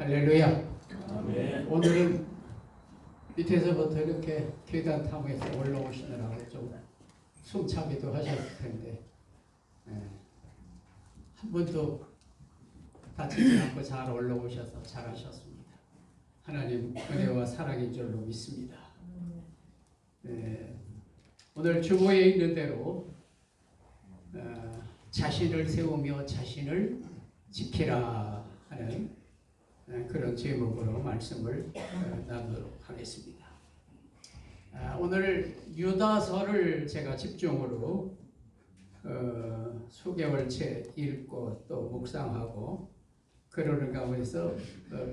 할렐루야. 아멘. 오늘은 밑에서부터 이렇게 계단 타면서 올라오시느라고 좀 숨차기도 하셨을 텐데 한 번도 다치지 않고 잘 올라오셔서 잘하셨습니다. 하나님 은혜와 사랑인 줄로 믿습니다. 오늘 주보에 있는 대로 자신을 세우며 자신을 지키라 하는 그런 제목으로 말씀을 나누도록 하겠습니다. 오늘 유다서를 제가 집중으로 수개월째 읽고 또 묵상하고 그러는 가운데서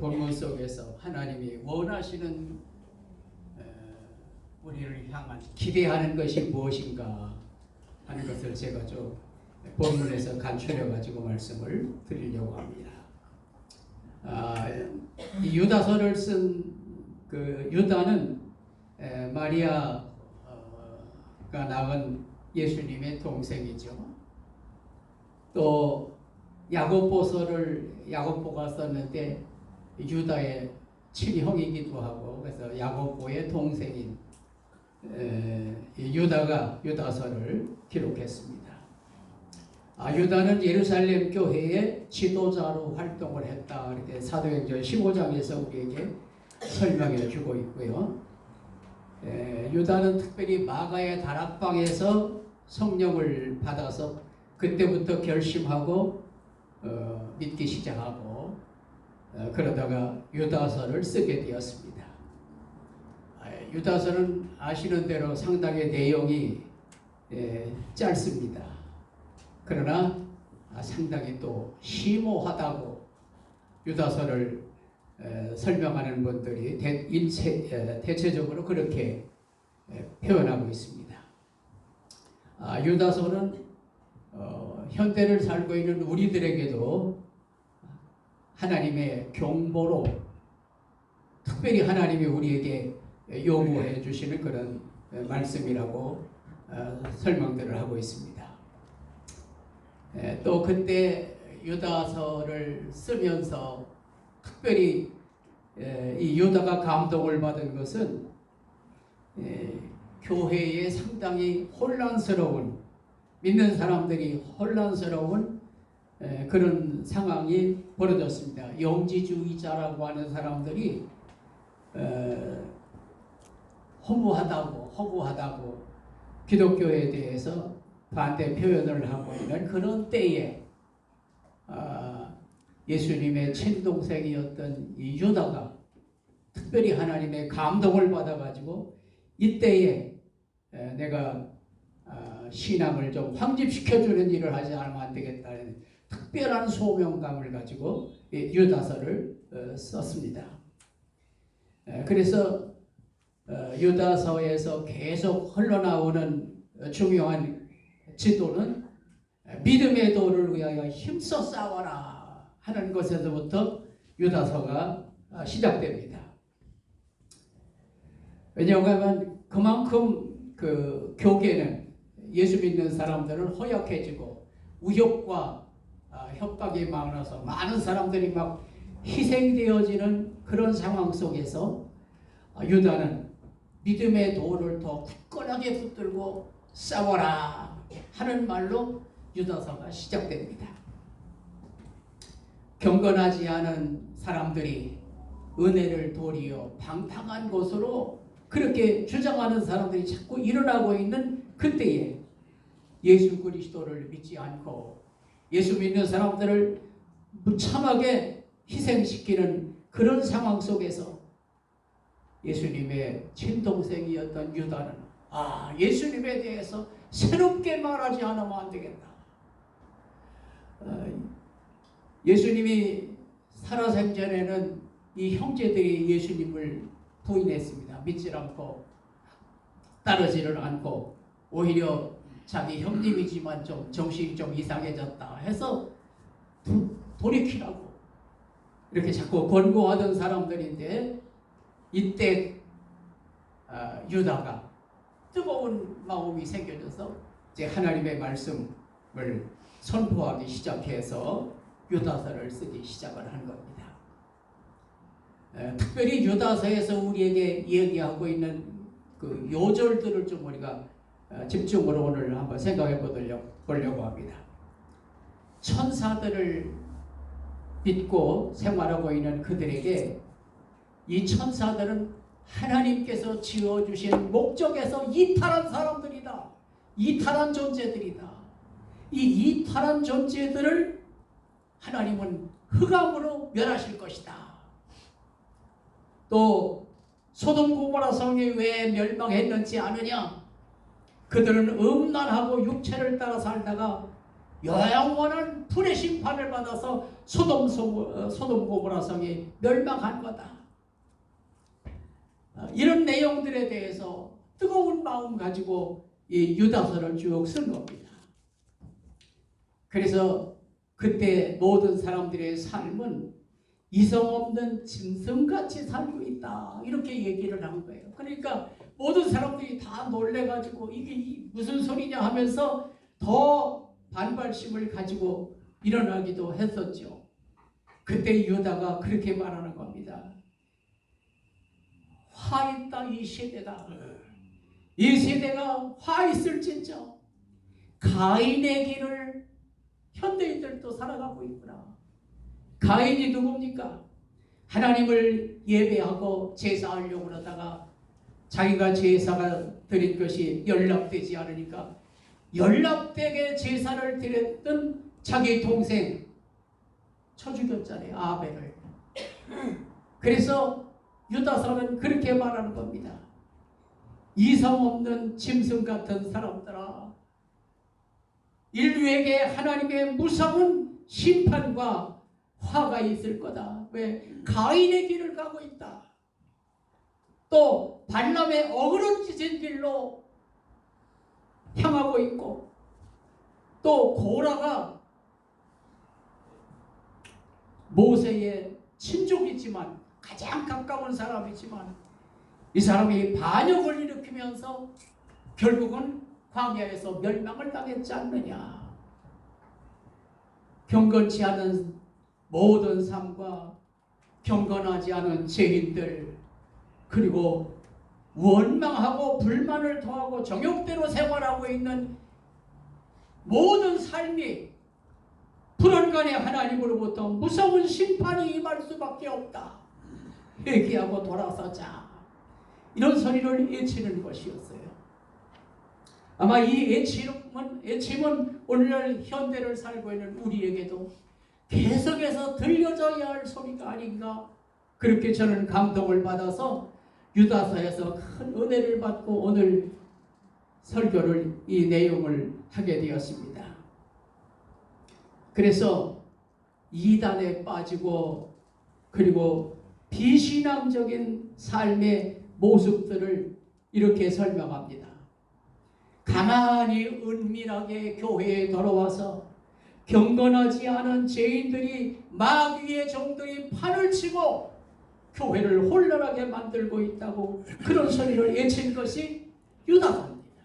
본문 속에서 하나님이 원하시는 우리를 향한 기대하는 것이 무엇인가 하는 것을 제가 좀 본문에서 간추려 가지고 말씀을 드리려고 합니다. 이 유다서를 쓴 그 유다는 마리아가 낳은 예수님의 동생이죠. 또 야고보가 썼는데 유다의 친형이기도 하고 그래서 야고보의 동생인 유다가 유다서를 기록했습니다. 유다는 예루살렘 교회의 지도자로 활동을 했다. 이렇게 사도행전 15장에서 우리에게 설명해 주고 있고요. 유다는 특별히 마가의 다락방에서 성령을 받아서 그때부터 결심하고 믿기 시작하고 그러다가 유다서를 쓰게 되었습니다. 유다서는 아시는 대로 상당히 내용이 짧습니다. 그러나 상당히 또 심오하다고 유다서를 설명하는 분들이 대체적으로 그렇게 표현하고 있습니다. 유다서는 현대를 살고 있는 우리들에게도 하나님의 경보로 특별히 하나님이 우리에게 요구해 주시는 그런 말씀이라고 설명들을 하고 있습니다. 또 그때 유다서를 쓰면서 특별히 이 유다가 감동을 받은 것은 교회에 상당히 혼란스러운 믿는 사람들이 혼란스러운 그런 상황이 벌어졌습니다. 영지주의자라고 하는 사람들이 허무하다고 기독교에 대해서 반대 표현을 하고 있는 그런 때에 예수님의 친동생이었던 이 유다가 특별히 하나님의 감동을 받아가지고 이때에 내가 신앙을 좀 확립시켜주는 일을 하지 않으면 안 되겠다는 특별한 소명감을 가지고 유다서를 썼습니다. 그래서 유다서에서 계속 흘러나오는 중요한 지도는 믿음의 도를 위하여 힘써 싸워라 하는 것에서부터 유다서가 시작됩니다. 왜냐하면 그만큼 그 교계는 예수 믿는 사람들은 허약해지고 우욕과 협박이 많아서 많은 사람들이 막 희생되어지는 그런 상황 속에서 유다는 믿음의 도를 더 굳건하게 붙들고 싸워라 하는 말로 유다서가 시작됩니다. 경건하지 않은 사람들이 은혜를 도리어 방탕한 것으로 그렇게 주장하는 사람들이 자꾸 일어나고 있는 그때에 예수 그리스도를 믿지 않고 예수 믿는 사람들을 무참하게 희생시키는 그런 상황 속에서 예수님의 친동생이었던 유다는 예수님에 대해서 새롭게 말하지 않으면 안 되겠다. 예수님이 살아생전에는 이 형제들이 예수님을 부인했습니다. 믿지 않고 따르지를 않고 오히려 자기 형님이지만 좀 정신이 좀 이상해졌다 해서 돌이키라고 이렇게 자꾸 권고하던 사람들인데 이때 유다가 뜨거운 마음이 생겨져서 이제 하나님의 말씀을 선포하기 시작해서 유다서를 쓰기 시작을 한 겁니다. 특별히 유다서에서 우리에게 얘기하고 있는 그 요절들을 좀 우리가 집중으로 오늘 한번 생각해 보려고 합니다. 천사들을 믿고 생활하고 있는 그들에게 이 천사들은 하나님께서 지어주신 목적에서 이탈한 사람들이다. 이탈한 존재들이다. 이 이탈한 존재들을 하나님은 흑암으로 멸하실 것이다. 또 소돔 고모라 성이 왜 멸망했는지 아느냐? 그들은 음란하고 육체를 따라 살다가 영원한 불의 심판을 받아서 소돔 고모라 성이 멸망한 거다. 이런 내용들에 대해서 뜨거운 마음 가지고 이 유다서를 쭉 쓴 겁니다. 그래서 그때 모든 사람들의 삶은 이성 없는 짐승같이 살고 있다. 이렇게 얘기를 한 거예요. 그러니까 모든 사람들이 다 놀래가지고 이게 무슨 소리냐 하면서 더 반발심을 가지고 일어나기도 했었죠. 그때 유다가 그렇게 말하는 겁니다. 화 있다 이 세대가. 이 세대가 화 있을진저 가인의 길을 현대인들도 살아가고 있구나. 가인이 누굽니까? 하나님을 예배하고 제사하려고 그러다가 자기가 제사가 드린 것이 연락되지 않으니까 연락되게 제사를 드렸던 자기 동생 쳐 죽였잖아요. 아벨을. 그래서 유다서는 그렇게 말하는 겁니다. 이성 없는 짐승 같은 사람들아, 인류에게 하나님의 무서운 심판과 화가 있을 거다. 왜? 가인의 길을 가고 있다. 또 발람의 어그러진 길로 향하고 있고, 또 고라가 모세의 친족이지만 가장 가까운 사람이지만 이 사람이 반역을 일으키면서 결국은 광야에서 멸망을 당했지 않느냐. 경건치 않은 모든 삶과 경건하지 않은 죄인들, 그리고 원망하고 불만을 더하고 정욕대로 생활하고 있는 모든 삶이 불안간에 하나님으로부터 무서운 심판이 임할 수밖에 없다. 회개하고 돌아서자. 이런 소리를 외치는 것이었어요. 아마 이 외침은 오늘날 현대를 살고 있는 우리에게도 계속해서 들려져야 할 소리가 아닌가, 그렇게 저는 감동을 받아서 유다서에서 큰 은혜를 받고 오늘 설교를, 이 내용을 하게 되었습니다. 그래서 이단에 빠지고 그리고 비신앙적인 삶의 모습들을 이렇게 설명합니다. 가만히 은밀하게 교회에 돌아와서 경건하지 않은 죄인들이 마귀의 종들이 판을 치고 교회를 혼란하게 만들고 있다고 그런 소리를 외친 것이 유다서입니다.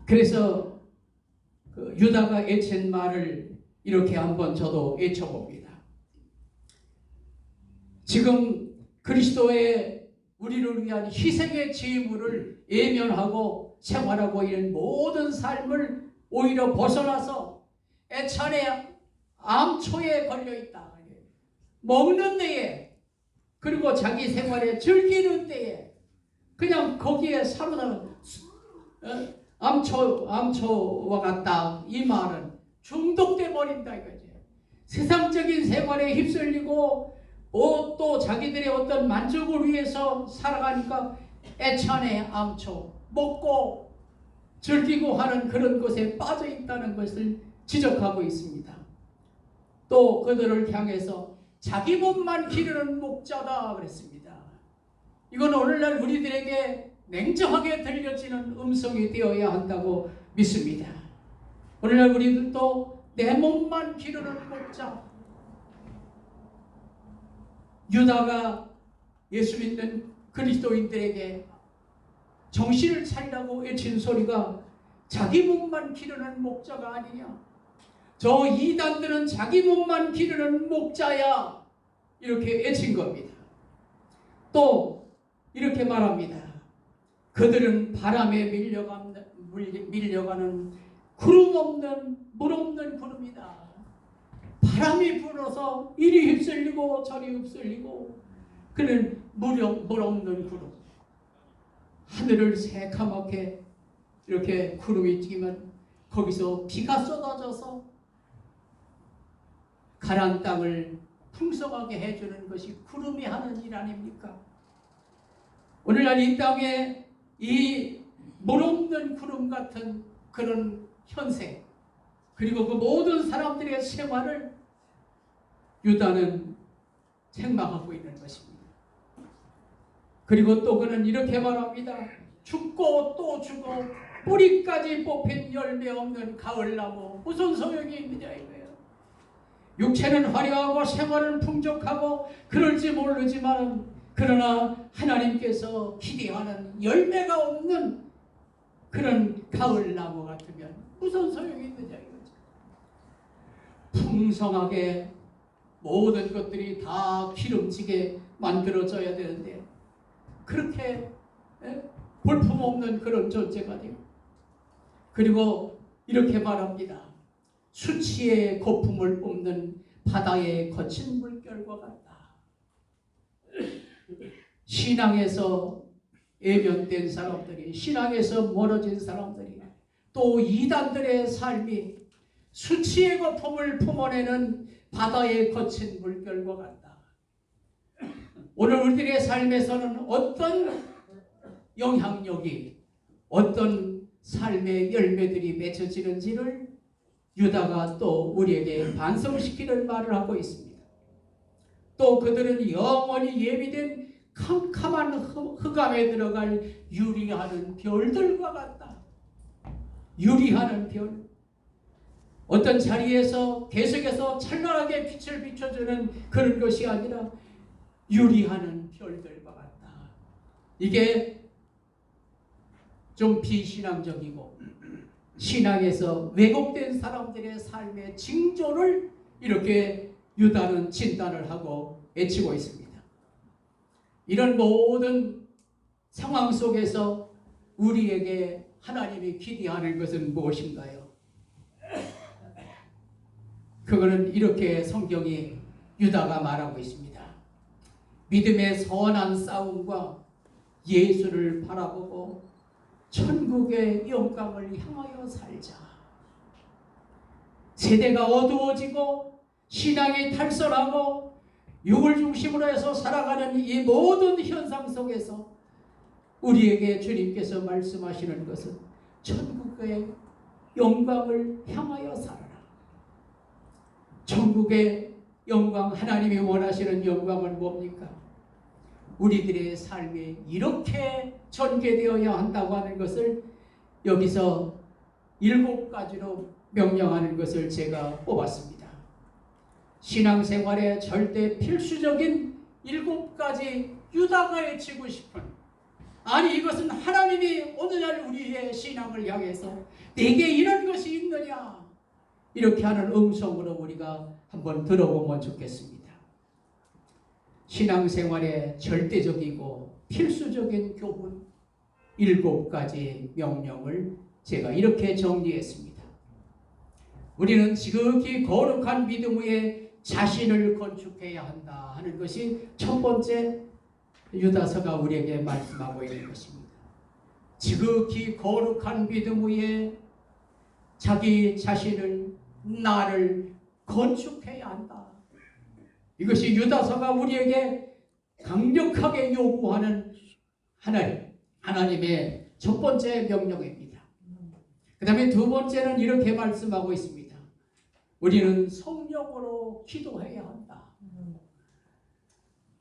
그래서 그 유다가 외친 말을 이렇게 한번 저도 외쳐봅니다. 지금 그리스도의 우리를 위한 희생의 제물을 예면하고 생활하고 있는 모든 삶을 오히려 벗어나서 애찬의 암초에 걸려있다. 먹는 데에, 그리고 자기 생활에 즐기는 데에 그냥 거기에 사로잡은 암초와 같다. 이 말은 중독돼 버린다 이거지. 세상적인 생활에 휩쓸리고 또 자기들의 어떤 만족을 위해서 살아가니까 애찬의 암초, 먹고 즐기고 하는 그런 것에 빠져 있다는 것을 지적하고 있습니다. 또 그들을 향해서 자기 몸만 기르는 목자다 그랬습니다. 이건 오늘날 우리들에게 냉정하게 들려지는 음성이 되어야 한다고 믿습니다. 오늘날 우리들도 내 몸만 기르는 목자, 유다가 예수 믿는 그리스도인들에게 정신을 차리라고 외친 소리가 자기 몸만 기르는 목자가 아니냐. 저 이단들은 자기 몸만 기르는 목자야, 이렇게 외친 겁니다. 또 이렇게 말합니다. 그들은 바람에 밀려가는 구름 없는 물 없는 구름이다. 바람이 불어서 이리 휩쓸리고 저리 휩쓸리고, 그는 물 없는 구름. 하늘을 새카맣게 이렇게 구름이 튀면 거기서 비가 쏟아져서 가난 땅을 풍성하게 해주는 것이 구름이 하는 일 아닙니까? 오늘날 이 땅에 이 물 없는 구름 같은 그런 현생, 그리고 그 모든 사람들의 생활을 유다는 책망하고 있는 것입니다. 그리고 또 그는 이렇게 말합니다. 죽고 또 죽어 뿌리까지 뽑힌 열매 없는 가을나무 무슨 소용이 있느냐 이거예요. 육체는 화려하고 생활은 풍족하고 그럴지 모르지만, 그러나 하나님께서 기대하는 열매가 없는 그런 가을나무 같으면 무슨 소용이 있느냐 이거죠. 풍성하게 모든 것들이 다 기름지게 만들어져야 되는데 그렇게 볼품없는 그런 존재가 되고, 그리고 이렇게 말합니다. 수치의 거품을 뿜는 바다의 거친 물결과 같다. 신앙에서 예면된 사람들이, 신앙에서 멀어진 사람들이, 또 이단들의 삶이 수치의 거품을 품어내는 바다의 거친 물결과 같다. 오늘 우리들의 삶에서는 어떤 영향력이, 어떤 삶의 열매들이 맺혀지는지를 유다가 또 우리에게 반성시키는 말을 하고 있습니다. 또 그들은 영원히 예비된 캄캄한 흑암에 들어갈 유리하는 별들과 같다. 유리하는 별. 어떤 자리에서 계속해서 찬란하게 빛을 비춰주는 그런 것이 아니라 유리하는 별들과 같다. 이게 좀 비신앙적이고 신앙에서 왜곡된 사람들의 삶의 징조를 이렇게 유다는 진단을 하고 외치고 있습니다. 이런 모든 상황 속에서 우리에게 하나님이 기대하는 것은 무엇인가요? 그거는 이렇게 성경이 유다가 말하고 있습니다. 믿음의 선한 싸움과 예수를 바라보고 천국의 영광을 향하여 살자. 세대가 어두워지고 신앙이 탈선하고 육을 중심으로 해서 살아가는 이 모든 현상 속에서 우리에게 주님께서 말씀하시는 것은 천국의 영광을 향하여 살아라. 천국의 영광, 하나님이 원하시는 영광은 뭡니까? 우리들의 삶이 이렇게 전개되어야 한다고 하는 것을 여기서 7가지로 명령하는 것을 제가 뽑았습니다. 신앙생활에 절대 필수적인 7가지 유다가 외치고 싶은, 아니 이것은 하나님이 오늘날 우리의 신앙을 향해서 내게 이런 것이 있느냐, 이렇게 하는 음성으로 우리가 한번 들어보면 좋겠습니다. 신앙생활의 절대적이고 필수적인 교훈 7가지 명령을 제가 이렇게 정리했습니다. 우리는 지극히 거룩한 믿음 위에 자신을 건축해야 한다 하는 것이 첫 번째 유다서가 우리에게 말씀하고 있는 것입니다. 지극히 거룩한 믿음 위에 자기 자신을, 나를 건축해야 한다. 이것이 유다서가 우리에게 강력하게 요구하는 하나님의 첫 번째 명령입니다. 그 다음에 두 번째는 이렇게 말씀하고 있습니다. 우리는 성령으로 기도해야 한다.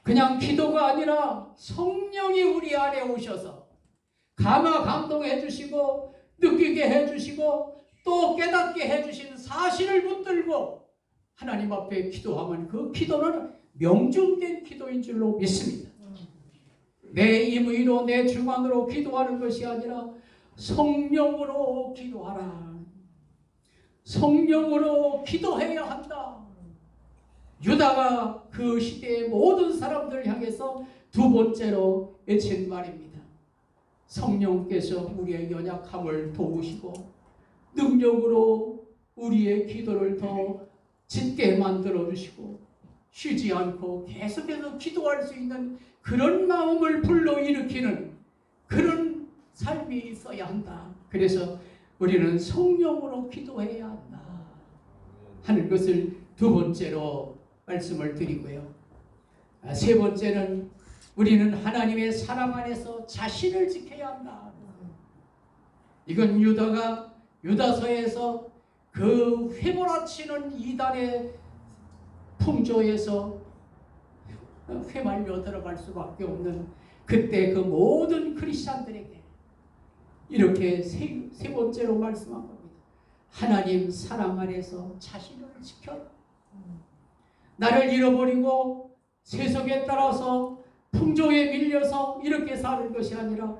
그냥 기도가 아니라 성령이 우리 안에 오셔서 감화감동해 주시고 느끼게 해 주시고 또 깨닫게 해 주신 사실을 붙들고 하나님 앞에 기도하면 그 기도는 명중된 기도인 줄로 믿습니다. 내 임의로 내 주관으로 기도하는 것이 아니라 성령으로 기도하라. 성령으로 기도해야 한다. 유다가 그 시대의 모든 사람들을 향해서 두 번째로 외친 말입니다. 성령께서 우리의 연약함을 도우시고 능력으로 우리의 기도를 더 짙게 만들어 주시고 쉬지 않고 계속해서 기도할 수 있는 그런 마음을 불러일으키는 그런 삶이 있어야 한다. 그래서 우리는 성령으로 기도해야 한다 하는 것을 두 번째로 말씀을 드리고요. 세 번째는 우리는 하나님의 사랑 안에서 자신을 지켜야 한다. 이건 유다가 유다서에서 그 휘몰아치는 이단의 풍조에서 휘말려 들어갈 수밖에 없는 그때 그 모든 크리스찬들에게 이렇게 세 번째로 말씀한 겁니다. 하나님 사랑 안에서 자신을 지켜라. 나를 잃어버리고 세속에 따라서 풍조에 밀려서 이렇게 사는 것이 아니라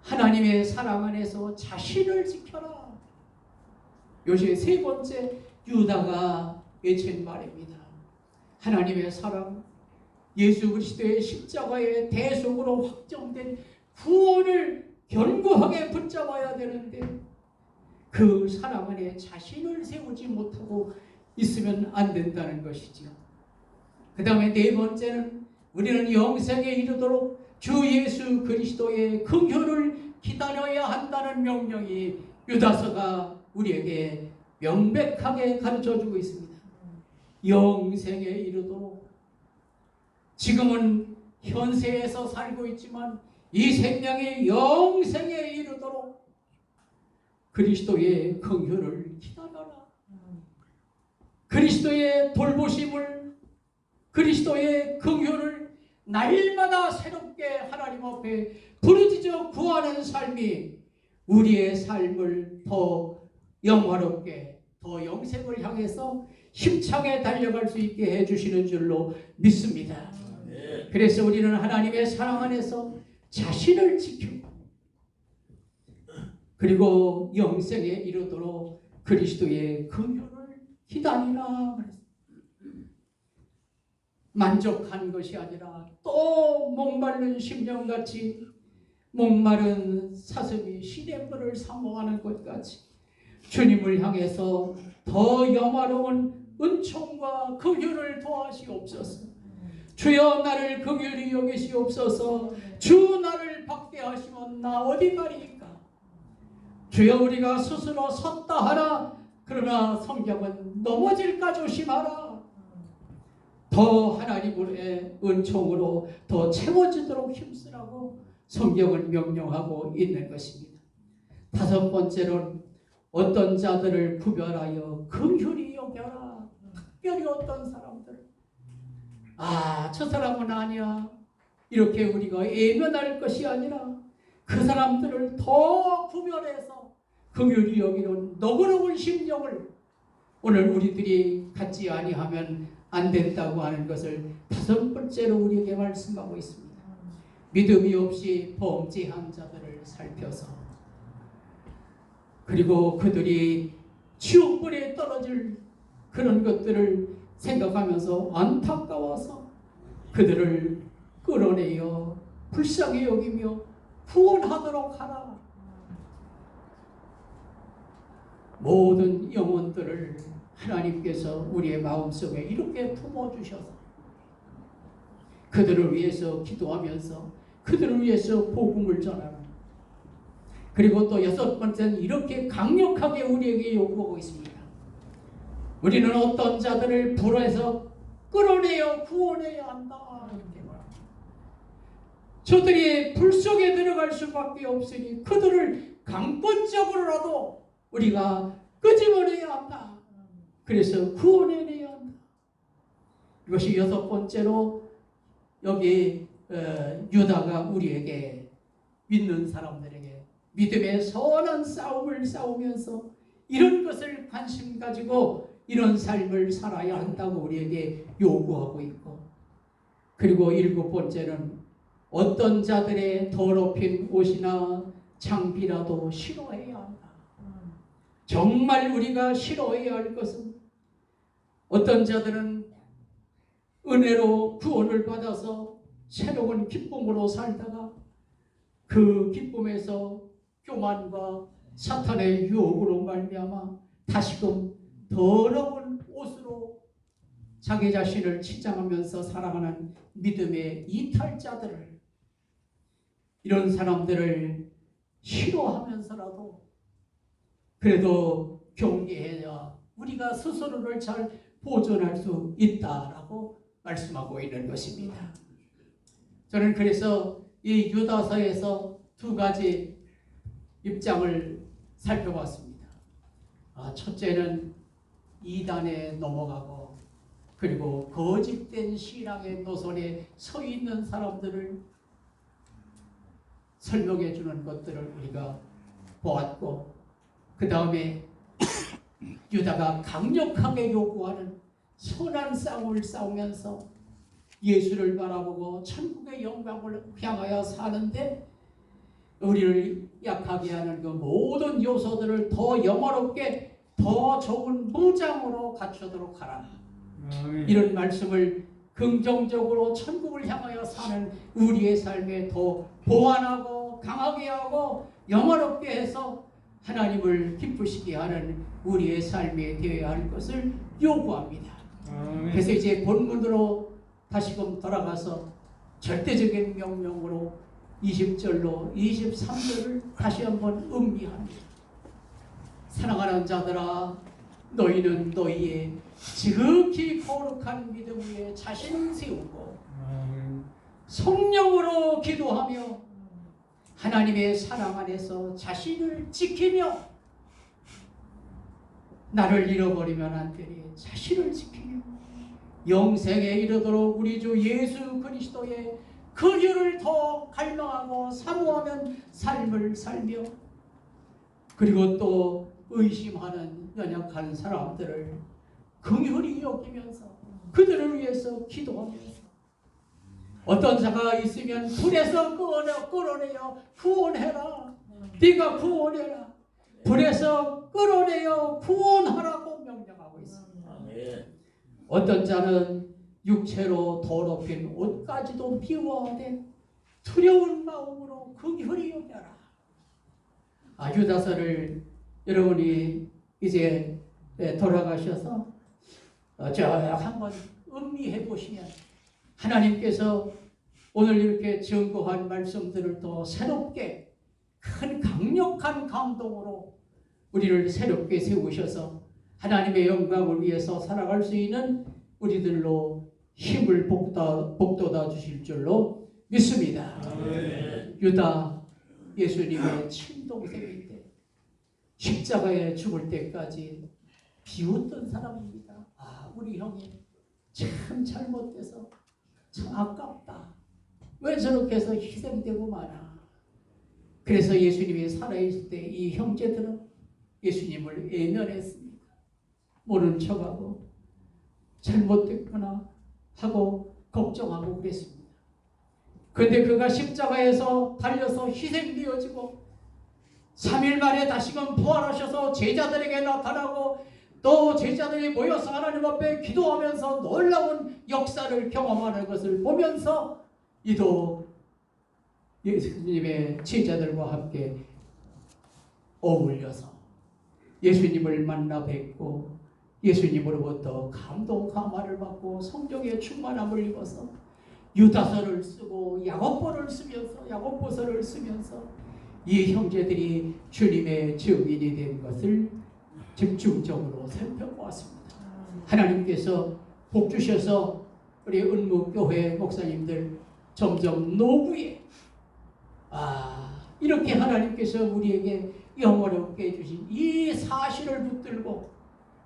하나님의 사랑 안에서 자신을 지켜라. 요새 세 번째 유다가 외친 말입니다. 하나님의 사랑, 예수 그리스도의 십자가의 대속으로 확정된 구원을 견고하게 붙잡아야 되는데 그 사랑 안에 자신을 세우지 못하고 있으면 안 된다는 것이지요. 그 다음에 네 번째는 우리는 영생에 이르도록 주 예수 그리스도의 긍휼을 기다려야 한다는 명령이 유다서가 우리에게 명백하게 가르쳐주고 있습니다. 영생에 이르도록 지금은 현세에서 살고 있지만 이 생명이 영생에 이르도록 그리스도의 긍휼을 기다려라. 그리스도의 돌보심을 그리스도의 긍휼을 날마다 새롭게 하나님 앞에 부르짖어 구하는 삶이 우리의 삶을 더 영화롭게 더 영생을 향해서 힘차게 달려갈 수 있게 해주시는 줄로 믿습니다. 그래서 우리는 하나님의 사랑 안에서 자신을 지키고 그리고 영생에 이르도록 그리스도의 긍휼을 기다리라. 만족한 것이 아니라 또 목마른 심령같이 목마른 사슴이 시냇물을 사모하는 것 같이 주님을 향해서 더 영화로운 은총과 긍휼을 더하시옵소서. 주여 나를 긍휼히 여기시옵소서. 주 나를 박대하시면 나 어디 가리이까. 주여 우리가 스스로 섰다 하라. 그러나 성경은 넘어질까 조심하라. 더 하나님의 은총으로 더 채워지도록 힘쓰라고 성경은 명령하고 있는 것입니다. 다섯 번째로는 어떤 자들을 구별하여 긍휼히 여겨라. 특별히 어떤 사람들, 저 사람은 아니야 이렇게 우리가 외면할 것이 아니라 그 사람들을 더 구별해서 긍휼히 여기는 너그러운 심정을 오늘 우리들이 갖지 아니하면 안 된다고 하는 것을 다섯 번째로 우리에게 말씀하고 있습니다. 믿음이 없이 범죄한 자들을 살펴서 그리고 그들이 지옥불에 떨어질 그런 것들을 생각하면서 안타까워서 그들을 끌어내어 불쌍히 여기며 구원하도록 하라. 모든 영혼들을 하나님께서 우리의 마음속에 이렇게 품어주셔서 그들을 위해서 기도하면서 그들을 위해서 복음을 전하라. 그리고 또 여섯 번째는 이렇게 강력하게 우리에게 요구하고 있습니다. 우리는 어떤 자들을 불에서 끌어내어 구원해야 한다. 이렇게 말합니다. 저들이 불 속에 들어갈 수밖에 없으니 그들을 강권적으로라도 우리가 끄집어내야 한다. 그래서 구원해내야 한다. 이것이 여섯 번째로 여기 유다가 우리에게 믿는 사람들에게 믿음의 선한 싸움을 싸우면서 이런 것을 관심 가지고 이런 삶을 살아야 한다고 우리에게 요구하고 있고, 그리고 일곱 번째는 어떤 자들의 더럽힌 옷이나 장비라도 싫어해야 한다. 정말 우리가 싫어해야 할 것은 어떤 자들은 은혜로 구원을 받아서 새로운 기쁨으로 살다가 그 기쁨에서 교만과 사탄의 유혹으로 말미암아 다시금 더러운 옷으로 자기 자신을 치장하면서 살아가는 믿음의 이탈자들을, 이런 사람들을 싫어하면서라도 그래도 경계해야 우리가 스스로를 잘 보존할 수 있다라고 말씀하고 있는 것입니다. 저는 그래서 이 유다서에서 두 가지 입장을 살펴봤습니다. 첫째는 이단에 넘어가고 그리고 거짓된 신앙의 노선에 서 있는 사람들을 설명해 주는 것들을 우리가 보았고, 그 다음에 유다가 강력하게 요구하는 선한 싸움을 싸우면서 예수를 바라보고 천국의 영광을 향하여 사는데 우리를 약하게 하는 그 모든 요소들을 더 영화롭게 더 좋은 무장으로 갖추도록 하라. 이런 말씀을 긍정적으로 천국을 향하여 사는 우리의 삶에 더 보완하고 강하게 하고 영화롭게 해서 하나님을 기쁘시게 하는 우리의 삶이 되어야 할 것을 요구합니다. 그래서 이제 본문으로 다시금 돌아가서 절대적인 명령으로 20절로 23절을 다시 한번 음미합니다. 사랑하는 자들아, 너희는 너희의 지극히 거룩한 믿음 위에 자신을 세우고 성령으로 기도하며 하나님의 사랑 안에서 자신을 지키며, 나를 잃어버리면 안 되니 자신을 지키며 영생에 이르도록 우리 주 예수 그리스도의 그리를 더 갈망하고 사모하는 삶을 살며, 그리고 또 의심하는 연약한 사람들을 긍휼히 여기면서 그들을 위해서 기도하면서, 어떤 자가 있으면 불에서 끌어내어 구원해라, 네가 구원해라, 불에서 끌어내어 구원하라고 명령하고 있습니다. 어떤 자는 육체로 더럽힌 옷까지도 미워하되 두려운 마음으로 긍휼히 여겨라. 유다서를 여러분이 이제 돌아가셔서 쭉 한번 음미해 보시면 하나님께서 오늘 이렇게 증거한 말씀들을 또 새롭게 큰 강력한 감동으로 우리를 새롭게 세우셔서 하나님의 영광을 위해서 살아갈 수 있는 우리들로 힘을 복돋아 주실 줄로 믿습니다. 유다, 예수님의 친동생인데 십자가에 죽을 때까지 비웃던 사람입니다. 우리 형이 참 잘못돼서 참 아깝다. 왜 저렇게 해서 희생되고 마나. 그래서 예수님이 살아있을 때 이 형제들은 예수님을 외면했습니다. 모른 척하고 잘못됐구나 하고 걱정하고 그랬습니다. 그런데 그가 십자가에서 달려서 희생되어지고 3일 만에 다시금 부활하셔서 제자들에게 나타나고 또 제자들이 모여서 하나님 앞에 기도하면서 놀라운 역사를 경험하는 것을 보면서 이도 예수님의 제자들과 함께 어울려서 예수님을 만나 뵙고 예수님으로부터 감동 감화를 받고 성령의 충만함을 입어서 유다서를 쓰고 야고보서를 쓰면서 이 형제들이 주님의 증인이 된 것을 집중적으로 살펴보았습니다. 하나님께서 복 주셔서 우리 은무교회 목사님들 점점 노후에 이렇게 하나님께서 우리에게 영원롭게 해주신 이 사실을 붙들고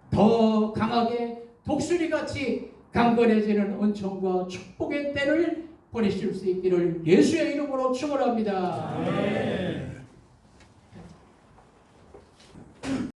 더 강하게 독수리같이 강건해지는 은총과 축복의 때를 보내실 수 있기를 예수의 이름으로 축원합니다.